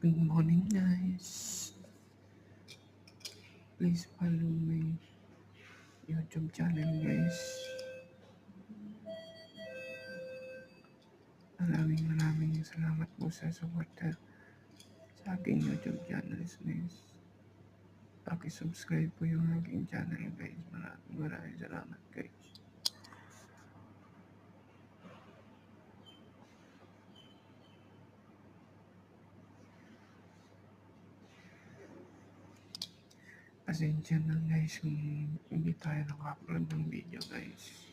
Good morning guys. Please follow my YouTube channel guys. Maraming salamat po sa suporta sa aking YouTube channel guys. Paki-subscribe po yung aking channel guys. Maraming salamat guys. Pasensya na guys kung hindi tayo naka-upload ng video guys.